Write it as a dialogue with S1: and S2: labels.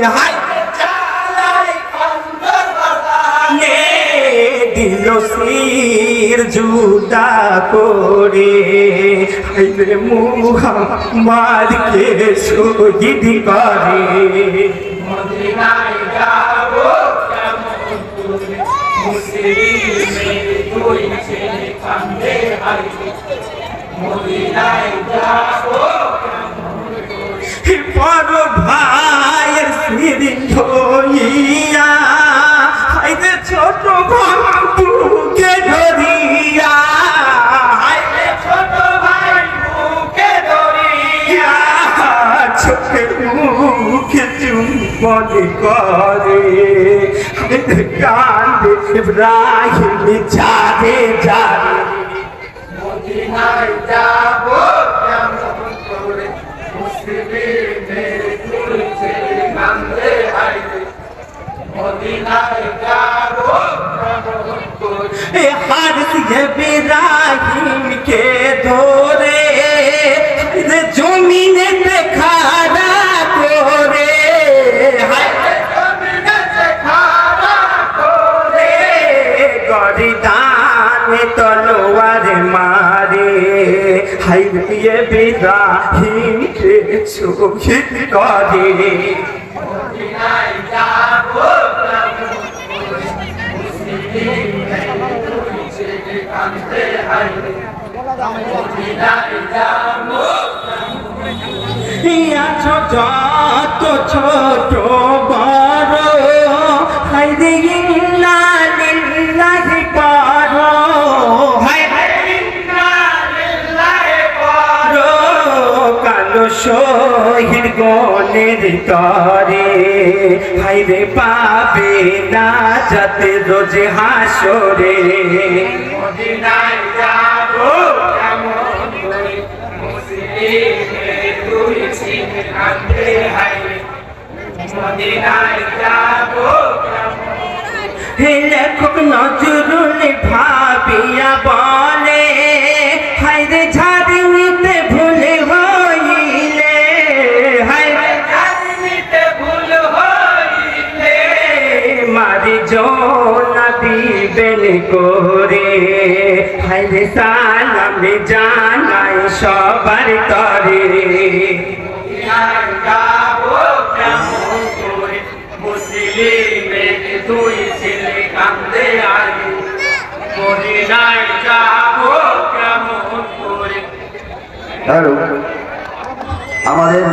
S1: high দিল শির জুদা করে হাইরে মুহাম্মদকে শহীদ করে মদিনায় যাব কেমন করে মুসলিমের দুই ছেলে কান্দে হাইরে মদিনায় যাব কেমন করে বড় ভাইয়ের শির ধইয়া হাইরে ছোট ভাই বুকে ধরিয়া হাইরে ছোট ভাই বুকে ধরিয়া চোখের মুখে চুম্বন করে হাইরে কান্দে ইব্রাহিম যারে যারে মদিনায় যাব কেমন করে মুসলিমের দুই ছেলে কান্দে হাইরে মদিনায় যাব হারিস ইব্রাহিমকে ধরে জমিনে খাড়া করে গরিদানে তলোয়ার মারে হাইরে ইব্রাহিমকে শহীদ করে মদিনায় যাব যত ছোট বড় হাইরে ইন্না লিল্লাহি পড় হাইরে ইন্না লিল্লাহি পড় কালো শহীদ গনের তরে হাইরে পাবে না যাতে রোজ হাসরে মদিনায় যাব কেমন করে মুসলিমের দুই ছেলে কান্দে হাইরে মদিনায় যাব কেমন হে লেখক নজরুল ভাবিয়া বলে হাইরে ঝাড়ি নিতে ভুল হইলে হাইরে ঝাড়ি নিতে ভুল হইলে মারি জোনা দিবেন করে হাইরে সালাম জানাই সবার তরে মদিনায় যাব কেমন করে মুসলিমের দুই ছেলে কান্দে আইরে মদিনায় যাব কেমন করে
S2: আমাদের